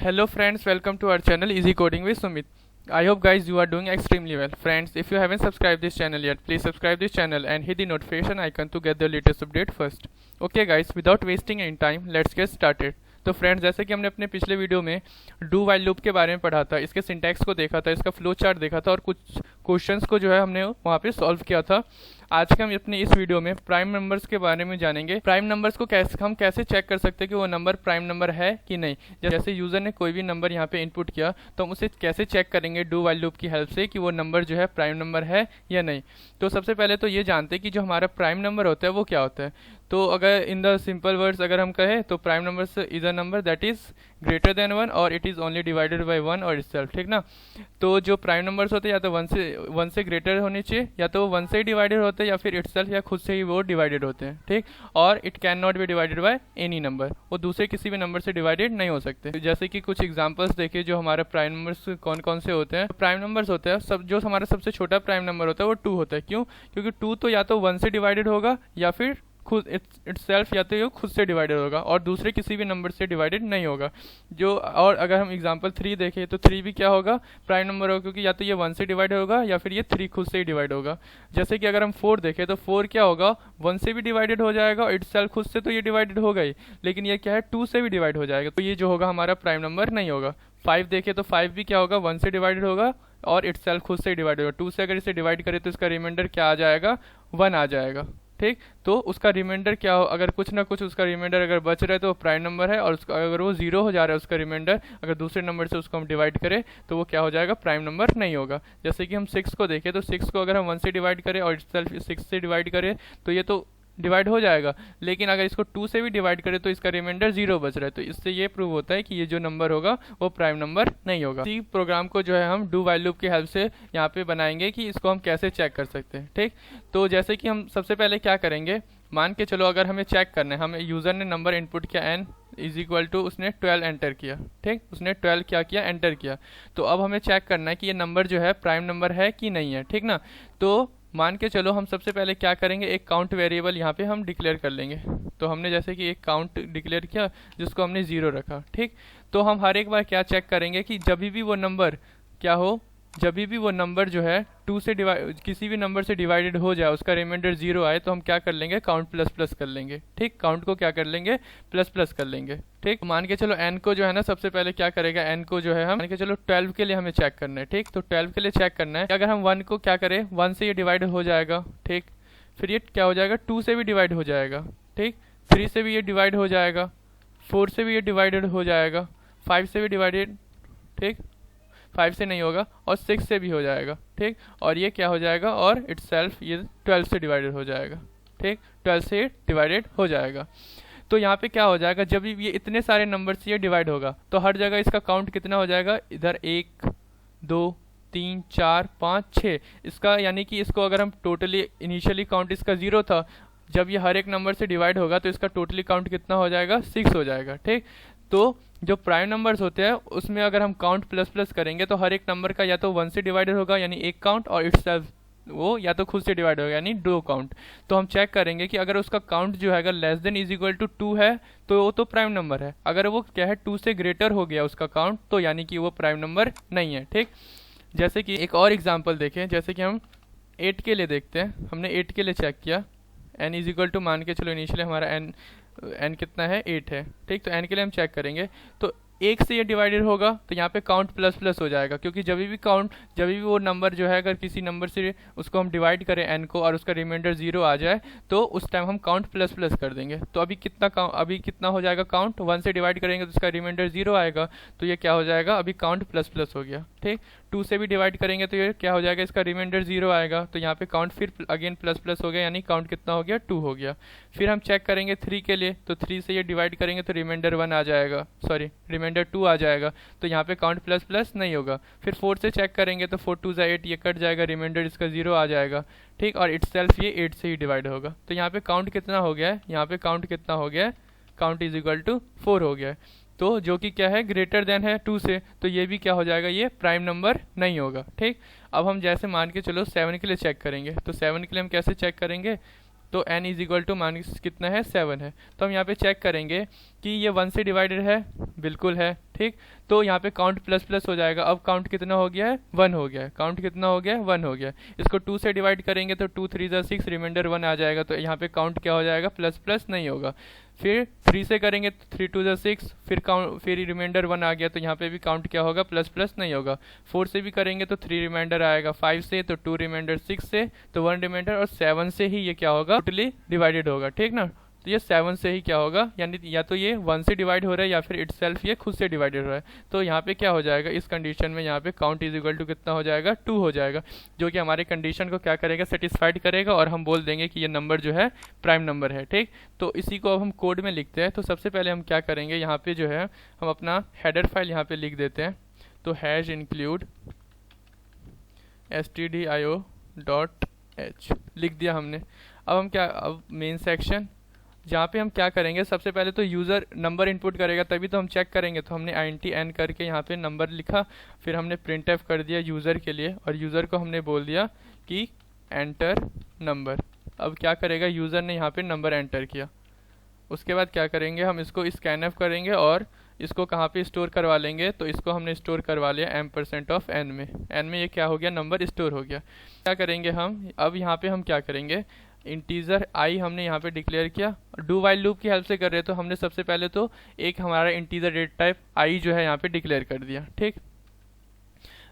Hello friends, welcome to our channel Easy Coding with Sumit. I hope guys you are doing extremely well. Friends, if you haven't subscribed this channel yet, please subscribe this channel and hit the notification icon to get the latest update first. Okay guys, without wasting any time, let's get started. तो friends, जैसे कि हमने अपने पिछले video में do while loop के बारे में पढ़ा था, इसके सिंटैक्स को देखा था, इसका फ्लो चार्ट देखा था और कुछ क्वेश्चंस को जो है हमने वहाँ पे सॉल्व किया था। आज के हम अपने इस वीडियो में प्राइम नंबर्स के बारे में जानेंगे। प्राइम नंबर्स को हम कैसे चेक कर सकते हैं कि वो नंबर प्राइम नंबर है कि नहीं। जैसे यूजर ने कोई भी नंबर यहाँ पे इनपुट किया तो हम उसे कैसे चेक करेंगे डू वाइल लूप की हेल्प से कि वो नंबर जो है प्राइम नंबर है या नहीं। तो सबसे पहले तो ये जानते हैं कि जो हमारा प्राइम नंबर होता है वो क्या होता है। तो अगर इन द सिंपल वर्ड्स अगर हम कहें तो prime number is a number that is greater than 1 और it is only divided by 1 और इटसेल्फ, ठीक ना। तो जो प्राइम नंबर्स होते हैं या तो 1 से ग्रेटर होने चाहिए, या तो वो 1 से ही डिवाइडेड होते हैं या फिर इटसेल्फ या खुद से ही वो डिवाइडेड होते हैं, ठीक। और it can not be divided by any number, वो दूसरे किसी भी नंबर से डिवाइडेड नहीं हो सकते। जैसे कि कुछ एग्जांपल्स देखिए जो हमारे प्राइम नंबर्स कौन कौन से होते हैं। प्राइम नंबर्स होते हैं जो हमारा सबसे छोटा प्राइम नंबर होता है वो 2 होता है। क्यों? क्योंकि 2 तो या तो 1 से डिवाइडेड होगा या फिर खुद इटसेल्फ या तो ये खुद से डिवाइडेड होगा और दूसरे किसी भी नंबर से डिवाइडेड नहीं होगा। जो और अगर हम एग्जांपल 3 देखें तो 3 भी क्या होगा, प्राइम नंबर होगा, क्योंकि या तो ये 1 से डिवाइड होगा या फिर ये 3 खुद से ही डिवाइड होगा। जैसे कि अगर हम 4 देखें तो 4 क्या होगा, 1 से भी डिवाइडेड हो जाएगा और इटसेल्फ खुद से तो ये डिवाइडेड होगा ही, लेकिन ये क्या है 2 से भी डिवाइड हो जाएगा, तो ये जो होगा हमारा प्राइम नंबर नहीं होगा। 5 देखें तो 5 भी क्या होगा, 1 से डिवाइडेड होगा और इटसेल्फ खुद से ही डिवाइड होगा। 2 से अगर इसे डिवाइड करें तो इसका रिमाइंडर क्या आ जाएगा, 1 आ जाएगा, ठीक। तो उसका रिमाइंडर क्या हो, अगर कुछ ना कुछ उसका रिमाइंडर अगर बच रहा है तो वो प्राइम नंबर है, और उसका अगर वो 0 हो जा रहा है उसका रिमाइंडर, अगर दूसरे नंबर से उसको हम डिवाइड करें तो वो क्या हो जाएगा, प्राइम नंबर नहीं होगा। जैसे कि हम 6 को देखें तो 6 को अगर हम 1 से डिवाइड करें और इटसेल्फ 6 से डिवाइड करें तो ये तो डिवाइड हो जाएगा, लेकिन अगर इसको 2 से भी डिवाइड करें तो इसका रिमाइंडर 0 बच रहा है, तो इससे ये प्रूव होता है कि ये जो नंबर होगा वो प्राइम नंबर नहीं होगा। इसी प्रोग्राम को जो है हम डू वाइल लूप की हेल्प से यहाँ पे बनाएंगे कि इसको हम कैसे चेक कर सकते हैं, ठीक। तो जैसे कि हम सबसे पहले क्या करेंगे, मान के चलो अगर हमें चेक करना है, हमें यूजर ने नंबर इनपुट किया n इज इक्वल टू उसने 12 एंटर किया, ठीक। उसने 12 क्या किया, एंटर किया। तो अब हमें चेक करना है कि ये नंबर जो है प्राइम नंबर है कि नहीं है, ठीक ना। तो मान के चलो हम सबसे पहले क्या करेंगे, एक काउंट वेरिएबल यहाँ पे हम डिक्लेयर कर लेंगे। तो हमने जैसे कि एक काउंट डिक्लेयर किया जिसको हमने 0 रखा, ठीक। तो हम हर एक बार क्या चेक करेंगे कि जब भी वो नंबर क्या हो, जब भी वो नंबर जो है 2 से डिवाइड किसी भी नंबर से डिवाइडेड हो जाए, उसका रिमाइंडर 0 आए, तो हम क्या कर लेंगे, काउंट प्लस प्लस कर लेंगे, ठीक। काउंट को क्या कर लेंगे, प्लस प्लस कर लेंगे, ठीक। मान के चलो n को जो है ना, सबसे पहले क्या करेगा, n को जो है हम मान के चलो 12 के लिए हमें चेक करना है, ठीक। तो 12 के लिए चेक करना है, अगर हम 1 को क्या करें, 1 से ये डिवाइड हो जाएगा, ठीक। फिर ये क्या हो जाएगा, 2 से भी डिवाइड हो जाएगा, ठीक। 3 से भी ये डिवाइड हो जाएगा, 4 से भी ये डिवाइडेड हो जाएगा, 5 से भी डिवाइडेड, ठीक। 5 से नहीं होगा, और 6 से भी हो जाएगा, ठीक। और ये क्या हो जाएगा, और इटसेल्फ ये 12 से डिवाइडेड हो जाएगा, ठीक। 12 से डिवाइडेड हो जाएगा। तो यहाँ पे क्या हो जाएगा, जब ये इतने सारे नंबर से ये डिवाइड होगा तो हर जगह इसका काउंट कितना हो जाएगा, इधर 1 2 3 4 5 6, इसका यानी कि इसको अगर हम टोटली इनिशियली काउंट इसका 0 था, जब ये हर एक नंबर से डिवाइड होगा तो इसका टोटली काउंट कितना हो जाएगा, 6 हो जाएगा, ठीक। तो जो प्राइम नंबर्स होते हैं उसमें अगर हम काउंट प्लस प्लस करेंगे तो हर एक नंबर का या तो 1 से डिवाइडेड होगा यानी एक काउंट, और इटसेल्फ वो या तो खुद से डिवाइड होगा यानी 2 काउंट। तो हम चेक करेंगे कि अगर उसका काउंट जो है अगर less than is equal to 2 है तो वो तो प्राइम नंबर है, अगर वो क्या है 2 से ग्रेटर हो गया उसका काउंट तो यानी कि वो प्राइम नंबर नहीं है, ठीक। जैसे कि एक और एग्जाम्पल देखें, जैसे कि हम 8 के लिए देखते हैं। हमने 8 के लिए चेक किया, n इज इक्वल टू मान के चलो इनिशियली हमारा n कितना है, 8 है, ठीक। तो n के लिए हम चेक करेंगे तो 1 से ये डिवाइडेड होगा तो यहाँ पे काउंट प्लस प्लस हो जाएगा, क्योंकि जब भी वो नंबर जो है अगर किसी नंबर से उसको हम डिवाइड करें n को और उसका रिमाइंडर 0 आ जाए तो उस टाइम हम काउंट प्लस प्लस कर देंगे। तो अभी कितना हो जाएगा काउंट, 1 से डिवाइड करेंगे तो उसका रिमाइंडर 0 आएगा, तो ये क्या हो जाएगा, अभी काउंट प्लस प्लस हो गया, ठीक। 2 से भी डिवाइड करेंगे तो ये क्या हो जाएगा, इसका रिमाइंडर 0 आएगा, तो यहाँ पे काउंट फिर अगेन प्लस प्लस हो गया, यानी काउंट कितना हो गया, 2 हो गया। फिर हम चेक करेंगे 3 के लिए, तो 3 से ये डिवाइड करेंगे तो रिमाइंडर 1 आ जाएगा, सॉरी रिमाइंडर 2 आ जाएगा, तो यहाँ पे काउंट प्लस प्लस नहीं होगा। फिर 4 से चेक करेंगे तो 4 2 8, ये कट जाएगा, रिमाइंडर इसका 0 आ जाएगा, ठीक। और इटसेल्फ ये 8 से ही डिवाइड होगा, तो यहाँ पे काउंट कितना हो गया है, यहाँ पे काउंट कितना हो गया है, काउंट इज इक्वल टू 4 हो गया है। तो जो कि क्या है, ग्रेटर देन है 2 से, तो ये भी क्या हो जाएगा, ये प्राइम नंबर नहीं होगा, ठीक। अब हम जैसे मान के चलो 7 के लिए चेक करेंगे, तो 7 के लिए हम कैसे चेक करेंगे, तो n इज इक्वल टू मान कितना है 7 है। तो हम यहाँ पे चेक करेंगे कि ये 1 से डिवाइडेड है, बिल्कुल है, ठीक। तो यहाँ पे काउंट प्लस प्लस हो जाएगा। अब काउंट कितना हो गया है, 1 हो गया है। काउंट कितना हो गया है, 1 हो गया है। इसको 2 से डिवाइड करेंगे तो 2 3 6, रिमाइंडर 1 आ जाएगा। तो यहाँ पे काउंट क्या हो जाएगा, प्लस प्लस नहीं होगा। फिर 3 से करेंगे तो 3 2 6, फिर काउंट, फिर रिमाइंडर 1 आ गया, तो यहाँ पे भी काउंट क्या होगा, प्लस प्लस नहीं होगा। 4 से भी करेंगे तो 3 रिमाइंडर आएगा, 5 से तो 2 रिमाइंडर, 6 से तो 1 रिमाइंडर, और 7 से ही ये क्या होगा, टोटली डिवाइडेड होगा, ठीक ना। तो ये 7 से ही क्या होगा, यानी या तो ये 1 से डिवाइड हो रहा है या फिर इटसेल्फ ये खुद से डिवाइडेड हो रहा है। तो यहाँ पे क्या हो जाएगा, इस कंडीशन में यहाँ पे काउंट इज इक्वल टू कितना हो जाएगा, 2 हो जाएगा, जो कि हमारे कंडीशन को क्या करेगा, सेटिस्फाइड करेगा, और हम बोल देंगे कि ये नंबर जो है प्राइम नंबर है, ठीक। तो इसी को अब हम कोड में लिखते हैं। तो सबसे पहले हम क्या करेंगे, यहाँ पे जो है हम अपना हेडर फाइल यहाँ पे लिख देते हैं। तो हैश इंक्लूड stdio.h लिख दिया हमने। अब हम क्या, अब मेन सेक्शन जहाँ पे हम क्या करेंगे, सबसे पहले तो यूज़र नंबर इनपुट करेगा, तभी तो हम चेक करेंगे। तो हमने int n करके यहाँ पे नंबर लिखा, फिर हमने printf कर दिया यूज़र के लिए, और यूज़र को हमने बोल दिया कि एंटर नंबर। अब क्या करेगा, यूज़र ने यहाँ पे नंबर एंटर किया। उसके बाद क्या करेंगे, हम इसको स्कैनफ करेंगे और इसको कहाँ पे स्टोर करवा लेंगे, तो इसको हमने स्टोर करवा लिया %n में। n में ये क्या हो गया, नंबर स्टोर हो गया। क्या करेंगे हम, अब यहाँ पे हम क्या करेंगे, इंटीजर i हमने यहाँ पे डिक्लेयर किया। डू वाइल लूप की हेल्प से कर रहे हैं, तो हमने सबसे पहले तो एक हमारा इंटीजर डेटा टाइप i जो है यहाँ पे डिक्लेयर कर दिया, ठीक।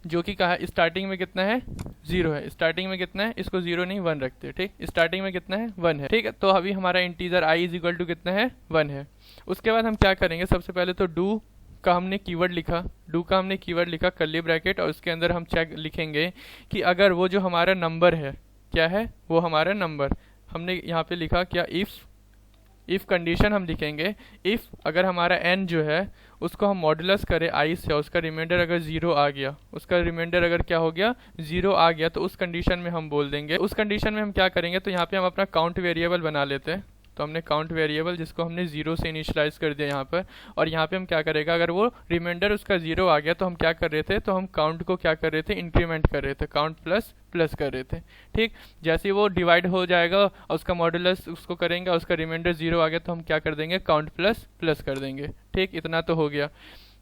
जो कि कहा स्टार्टिंग में कितना है, 0 है। स्टार्टिंग में कितना है, इसको 0 नहीं 1 रखते, ठीक। स्टार्टिंग में कितना है, 1 है, ठीक है। तो अभी हमारा integer i is equal to कितना है, 1 है। उसके बाद हम क्या करेंगे, सबसे पहले तो डू का हमने कीवर्ड लिखा, डू का हमने कीवर्ड लिखा कर्ली ब्रैकेट, और उसके अंदर हम चेक लिखेंगे कि अगर वो जो हमारा नंबर है, क्या है वो हमारा नंबर, हमने यहाँ पे लिखा क्या, इफ़ कंडीशन हम लिखेंगे, इफ़ अगर हमारा n जो है उसको हम मॉडुलस करें i से, उसका रिमाइंडर अगर 0 आ गया, उसका रिमाइंडर अगर क्या हो गया, 0 आ गया, तो उस कंडीशन में हम बोल देंगे, उस कंडीशन में हम क्या करेंगे, तो यहाँ पे हम अपना काउंट वेरिएबल बना लेते हैं। तो हमने काउंट वेरिएबल जिसको हमने 0 से इनिशियलाइज कर दिया यहाँ पर, और यहाँ पे हम क्या करेगा, अगर वो रिमाइंडर उसका 0 आ गया तो हम क्या कर रहे थे, तो हम काउंट को क्या कर रहे थे, इंक्रीमेंट कर रहे थे, काउंट प्लस प्लस कर रहे थे, ठीक। जैसे ही वो डिवाइड हो जाएगा और उसका मॉडुलस उसको करेंगे, उसका रिमाइंडर 0 आ गया तो हम क्या कर देंगे, काउंट प्लस प्लस कर देंगे, ठीक। इतना तो हो गया।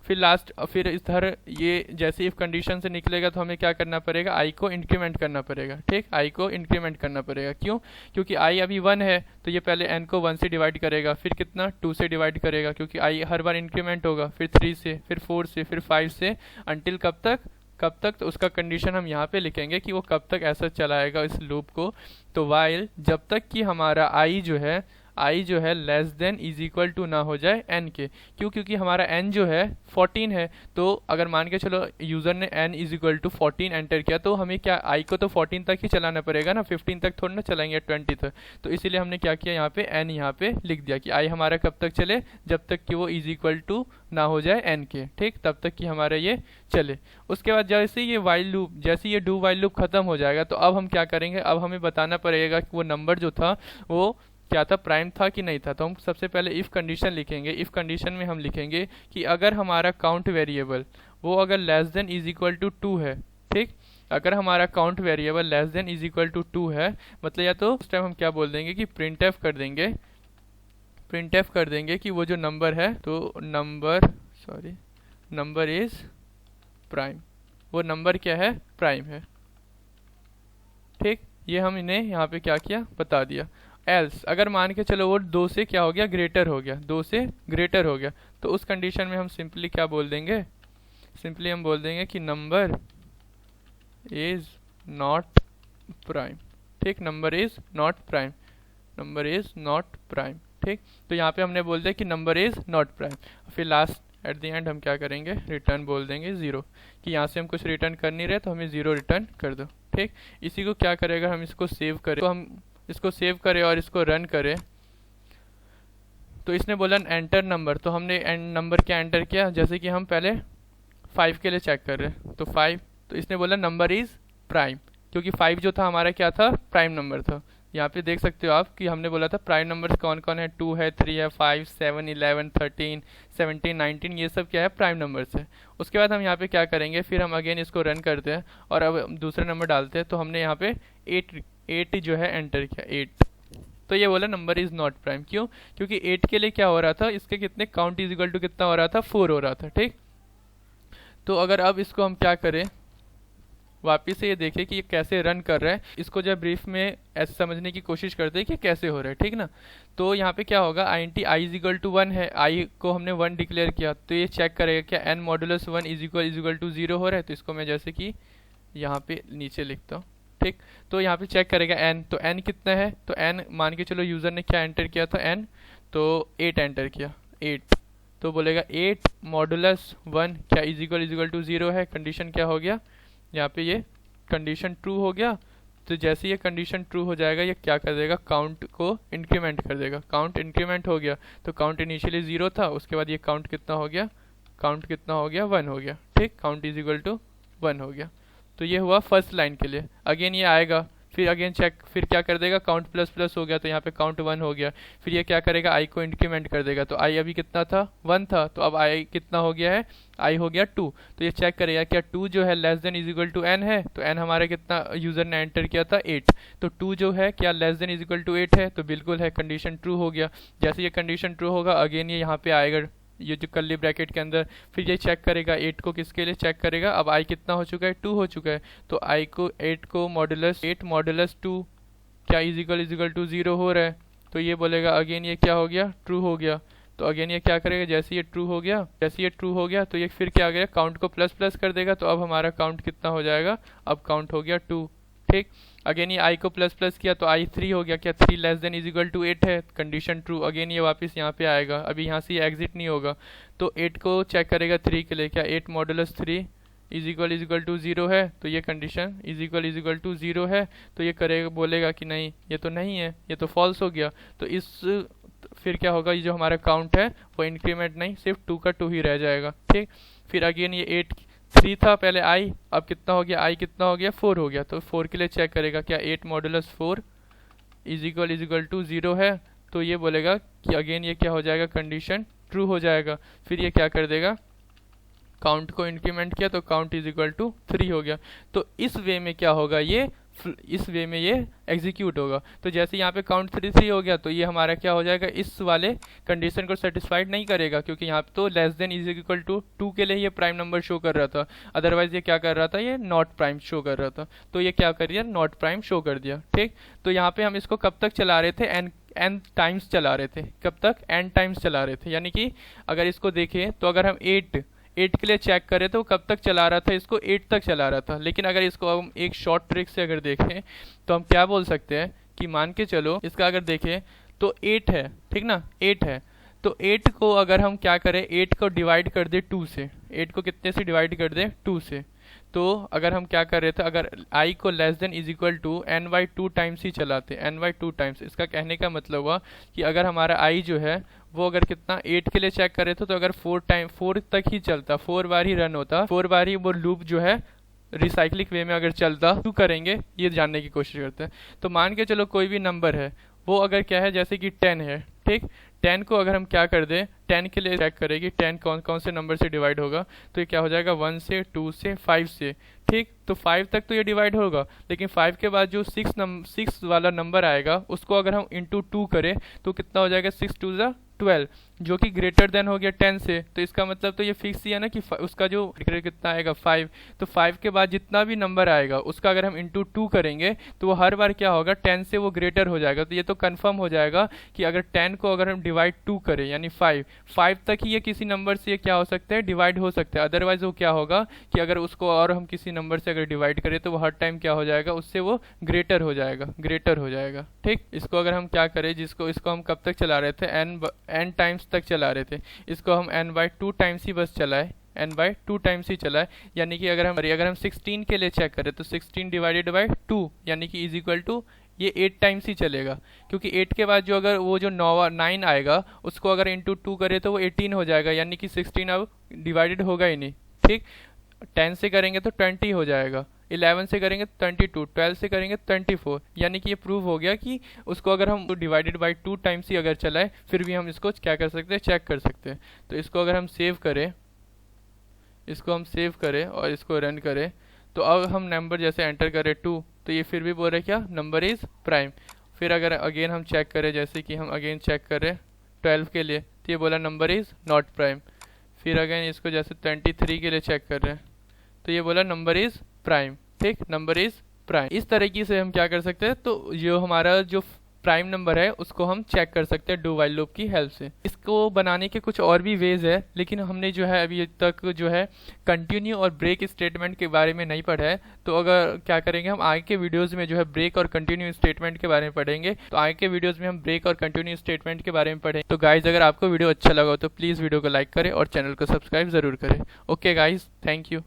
फिर लास्ट, फिर इधर ये जैसे इफ कंडीशन से निकलेगा तो हमें क्या करना पड़ेगा, i को इंक्रीमेंट करना पड़ेगा, ठीक। i को इंक्रीमेंट करना पड़ेगा, क्यों, क्योंकि i अभी 1 है, तो ये पहले n को 1 से डिवाइड करेगा, फिर कितना 2 से डिवाइड करेगा, क्योंकि i हर बार इंक्रीमेंट होगा, फिर 3 से, फिर 4 से, फिर 5 से, अंटिल कब तक, तो उसका कंडीशन हम यहाँ पे लिखेंगे कि वो कब तक ऐसा चलाएगा इस लूप को। तो वाइल जब तक कि हमारा i जो है less than is equal to ना हो जाए n के, क्यों, क्योंकि हमारा n जो है 14 है। तो अगर मान के चलो यूज़र ने n is equal to 14 enter किया, तो हमें क्या i को तो 14 तक ही चलाना पड़ेगा ना, 15 तक थोड़ा ना चलाएंगे, 20 तक। तो इसीलिए हमने क्या किया, यहाँ पे n यहाँ पे लिख दिया कि i हमारा कब तक चले, जब तक कि वो इज इक्वल टू ना हो जाए n के, ठीक, तब तक कि हमारा ये चले। उसके बाद जैसे ये वाइल लूप, जैसे ये डू वाइल लूप खत्म हो जाएगा, तो अब हम क्या करेंगे, अब हमें बताना पड़ेगा कि वो नंबर जो था वो क्या था, प्राइम था कि नहीं था। तो हम सबसे पहले इफ़ कंडीशन लिखेंगे। इफ़ कंडीशन में हम लिखेंगे कि अगर हमारा काउंट वेरिएबल वो अगर less than is equal to 2 है, ठीक। अगर हमारा count variable less than is equal to 2 है, मतलब या तो उस टाइम हम क्या बोल देंगे कि प्रिंटफ कर देंगे कि वो जो नंबर है, तो नंबर इज प्राइम, वो नंबर क्या है, प्राइम है, ठीक। ये हम इन्हें यहाँ पे क्या किया, बता दिया। एल्स अगर मान के चलो वो 2 से क्या हो गया, ग्रेटर हो गया, 2 से ग्रेटर हो गया, तो उस कंडीशन में हम सिंपली क्या बोल देंगे, सिंपली हम बोल देंगे कि नंबर इज नॉट प्राइम, ठीक। नंबर इज नॉट प्राइम, ठीक। तो यहाँ पे हमने बोल दिया कि नंबर इज नॉट प्राइम। फिर लास्ट एट द एंड हम क्या करेंगे, रिटर्न बोल देंगे 0, कि यहाँ से हम कुछ रिटर्न कर नहीं रहे, तो हमें 0 रिटर्न कर दो, ठीक। इसी को क्या करेगा, हम इसको सेव करें, तो हम इसको सेव करें और इसको रन करें। तो इसने बोला एंटर नंबर, तो हमने नंबर क्या एंटर किया, जैसे कि हम पहले 5 के लिए चेक कर रहे हैं, तो 5, तो इसने बोला नंबर इज प्राइम, क्योंकि 5 जो था हमारा क्या था, प्राइम नंबर था। यहाँ पे देख सकते हो आप कि हमने बोला था प्राइम नंबर्स कौन कौन है, 2 है, 3 है, 5, 7, 11, 13, 17, 19, ये सब क्या है, प्राइम नंबर्स है। उसके बाद हम यहाँ पे क्या करेंगे, फिर हम अगेन इसको रन करते हैं और अब दूसरा नंबर डालते हैं। तो हमने यहाँ पे 8 जो है एंटर किया, 8। तो ये बोला नंबर इज नॉट प्राइम। क्यों? क्योंकि 8 के लिए क्या हो रहा था, इसके कितने काउंट इज इक्वल टू कितना हो रहा था, 4 हो रहा था। ठीक, तो अगर अब इसको हम क्या करें, वापिस से ये देखें कि ये कैसे रन कर रहा है, इसको जब ब्रीफ में ऐसे समझने की कोशिश करते हैं कि कैसे हो रहा है। ठीक ना, तो यहाँ पे क्या होगा, INT i is equal to 1 है, i को हमने 1 डिक्लेयर किया, तो ये चेक करेगा क्या n modulus 1 is equal to 0 हो रहा है। तो इसको मैं जैसे कि यहाँ पे नीचे लिखता हूँ। ठीक, तो यहाँ पे चेक करेगा n, तो n कितना है, तो n मान के चलो यूजर ने क्या एंटर किया था, n तो 8 एंटर किया, 8, तो बोलेगा 8 मॉडुलस 1 क्या इज इक्वल टू 0 है। कंडीशन क्या हो गया, यहाँ पे ये कंडीशन ट्रू हो गया। तो जैसे ये कंडीशन ट्रू हो जाएगा, ये क्या कर देगा, काउंट को इंक्रीमेंट कर देगा। काउंट इंक्रीमेंट हो गया, तो काउंट इनिशियली 0 था, उसके बाद ये काउंट कितना हो गया, काउंट कितना हो गया, 1 हो गया। ठीक, काउंट इज इक्वल टू 1 हो गया। तो ये हुआ फर्स्ट लाइन के लिए। अगेन ये आएगा, फिर अगेन चेक, फिर क्या कर देगा, काउंट प्लस प्लस हो गया, तो यहाँ पे काउंट 1 हो गया। फिर ये क्या करेगा, आई को इंक्रीमेंट कर देगा, तो आई अभी कितना था, 1 था, तो अब आई कितना हो गया है, आई हो गया 2। तो ये चेक करेगा क्या 2 जो है less than is equal to n है, तो n हमारा कितना यूजर ने एंटर किया था 8, तो 2 जो है क्या less than is equal to 8 है, तो बिल्कुल है, कंडीशन ट्रू हो गया। जैसे ये कंडीशन ट्रू होगा, अगेन ये यहाँ पे आएगा, ये जो कर्ली ब्रैकेट के अंदर, फिर ये चेक करेगा 8 को, किसके लिए चेक करेगा, अब आई कितना हो चुका है, 2 हो चुका है, तो आई को 8 को मॉडुलस 8 मॉडुलस 2 क्या इज इक्वल टू 0 हो रहा है। तो ये बोलेगा अगेन ये क्या हो गया, ट्रू हो गया। तो अगेन ये क्या करेगा, जैसे ये ट्रू हो गया, तो ये फिर क्या आ गया, काउंट को प्लस प्लस कर देगा, तो अब हमारा काउंट कितना हो जाएगा, अब काउंट हो गया 2। ठीक, अगेन ये आई को प्लस प्लस किया, तो आई 3 हो गया, क्या 3 less than is equal to 8 है, कंडीशन ट्रू। अगेन ये वापस यहाँ पे आएगा, अभी यहाँ से ये एग्जिट नहीं होगा, तो 8 को चेक करेगा 3 के लिए, क्या 8 मॉडुलस 3 इज इक्वल टू 0 है, तो ये कंडीशन इज इक्वल टू 0 है, तो ये करेगा, बोलेगा कि नहीं ये तो नहीं है, ये तो फॉल्स हो गया। तो इस फिर क्या होगा, ये जो हमारा काउंट है वो इंक्रीमेंट नहीं, सिर्फ 2 का 2 ही रह जाएगा। ठीक, फिर अगेन ये 8 3 था पहले आई, अब कितना हो गया, आई कितना हो गया, 4 हो गया, तो 4 के लिए चेक करेगा क्या 8 मॉडुलस 4 इज इक्वल टू 0 है, तो ये बोलेगा कि अगेन ये क्या हो जाएगा, कंडीशन ट्रू हो जाएगा। फिर ये क्या कर देगा, काउंट को इंक्रीमेंट किया, तो काउंट इज इक्वल टू 3 हो गया। तो इस वे में क्या होगा, ये इस वे में ये एग्जीक्यूट होगा। तो जैसे यहाँ पे काउंट 3 हो गया, तो ये हमारा क्या हो जाएगा, इस वाले कंडीशन को सेटिस्फाइड नहीं करेगा, क्योंकि यहाँ पे तो less than is equal to 2 के लिए ये प्राइम नंबर शो कर रहा था, अदरवाइज ये क्या कर रहा था, ये नॉट प्राइम शो कर रहा था। तो ये क्या कर दिया, नॉट प्राइम शो कर दिया। ठीक, तो यहाँ पे हम इसको कब तक चला रहे थे, n टाइम्स चला रहे थे। कब तक, n टाइम्स चला रहे थे, यानी कि अगर इसको देखें तो अगर हम 8 के लिए चेक करें तो कब तक चला रहा था, इसको 8 तक चला रहा था। लेकिन अगर इसको हम एक शॉर्ट ट्रिक से अगर देखें तो हम क्या बोल सकते हैं कि मान के चलो इसका अगर देखें तो 8 है, ठीक ना, 8 है, तो 8 को अगर हम क्या करें, 8 को डिवाइड कर दे 2 से, 8 को कितने से डिवाइड कर दे, 2 से, तो अगर हम क्या कर रहे थे, अगर i को less than is equal to n/2 times ही चलाते, n/2 टाइम्स। इसका कहने का मतलब हुआ कि अगर हमारा i जो है वो अगर कितना 8 के लिए चेक कर रहे थे, तो अगर 4 तक ही चलता, 4 बार ही रन होता, 4 बार ही वो लूप जो है रिसाइक्लिक वे में अगर चलता, क्यों करेंगे ये जानने की कोशिश करते हैं। तो मान के चलो कोई भी नंबर है, वो अगर क्या है, जैसे कि 10 है, ठीक, 10 को अगर हम क्या कर दें, 10 के लिए चेक करें कि 10 कौन कौन से नंबर से डिवाइड होगा, तो ये क्या हो जाएगा, 1 से, 2 से, 5 से। ठीक, तो 5 तक तो ये डिवाइड होगा, लेकिन 5 के बाद जो 6 वाला नंबर आएगा उसको अगर हम इंटू 2 करें तो कितना हो जाएगा, 6 2 ज़ा 12, जो कि ग्रेटर देन हो गया 10 से। तो इसका मतलब तो ये फिक्स ही है ना कि उसका जो कितना आएगा 5, तो 5 के बाद जितना भी नंबर आएगा उसका अगर हम इंटू 2 करेंगे तो वो हर बार क्या होगा, 10 से वो ग्रेटर हो जाएगा। तो ये तो कंफर्म हो जाएगा कि अगर 10 को अगर हम डिवाइड 2 करें यानी 5 तक ही ये किसी नंबर से क्या हो सकता है, डिवाइड हो सकता है। अदरवाइज वो क्या होगा कि अगर उसको और हम किसी नंबर से अगर डिवाइड करें तो वो हर टाइम क्या हो जाएगा, उससे वो ग्रेटर हो जाएगा। ठीक, इसको अगर हम क्या करें, इसको हम कब तक चला रहे थे, n टाइम्स तक चला रहे थे, इसको हम n/2 टाइम्स ही बस चलाए, n/2 टाइम्स ही चलाए, यानी कि अगर हम 16 के लिए चेक करें तो 16 डिवाइडेड बाई 2 यानी कि इज इक्वल टू ये 8 टाइम्स ही चलेगा, क्योंकि 8 के बाद जो अगर वो जो 9 आएगा उसको अगर इंटू 2 करे तो वो 18 हो जाएगा, यानी कि 16 अब डिवाइडेड होगा ही नहीं। ठीक, 10 से करेंगे तो 20 हो जाएगा, 11 से करेंगे तो 22, 12 से करेंगे तो 24, यानी कि ये प्रूव हो गया कि उसको अगर हम डिवाइडेड बाई 2 टाइम्स ही अगर चलाए फिर भी हम इसको क्या कर सकते हैं, चेक कर सकते हैं। तो इसको अगर हम सेव करें और इसको रन करें तो अब हम नंबर जैसे एंटर करें 2, तो ये फिर भी बोल रहे क्या, नंबर इज प्राइम। फिर अगर अगेन हम चेक करें, जैसे कि हम अगेन चेक करें 12 के लिए, तो ये बोला नंबर इज़ नॉट प्राइम। फिर अगेन इसको जैसे 23 के लिए चेक कर रहे हैं, तो ये बोला नंबर इज़ प्राइम। ठीक, नंबर इज़ प्राइम। इस तरीके से हम क्या कर सकते हैं, तो जो हमारा जो प्राइम नंबर है उसको हम चेक कर सकते हैं डू वाइल लूप की हेल्प से। इसको बनाने के कुछ और भी वेज है, लेकिन हमने जो है अभी तक जो है कंटिन्यू और ब्रेक स्टेटमेंट के बारे में नहीं पढ़ा है। तो अगर क्या करेंगे, हम आगे के वीडियोस में जो है ब्रेक और कंटिन्यू स्टेटमेंट के बारे में पढ़ेंगे। तो आगे के वीडियोस में हम ब्रेक और कंटिन्यू स्टेटमेंट के बारे में पढ़ेंगे। तो गाइज अगर आपको वीडियो अच्छा लगा हो तो प्लीज़ वीडियो को लाइक करें और चैनल को सब्सक्राइब जरूर करें। Okay guys, thank you.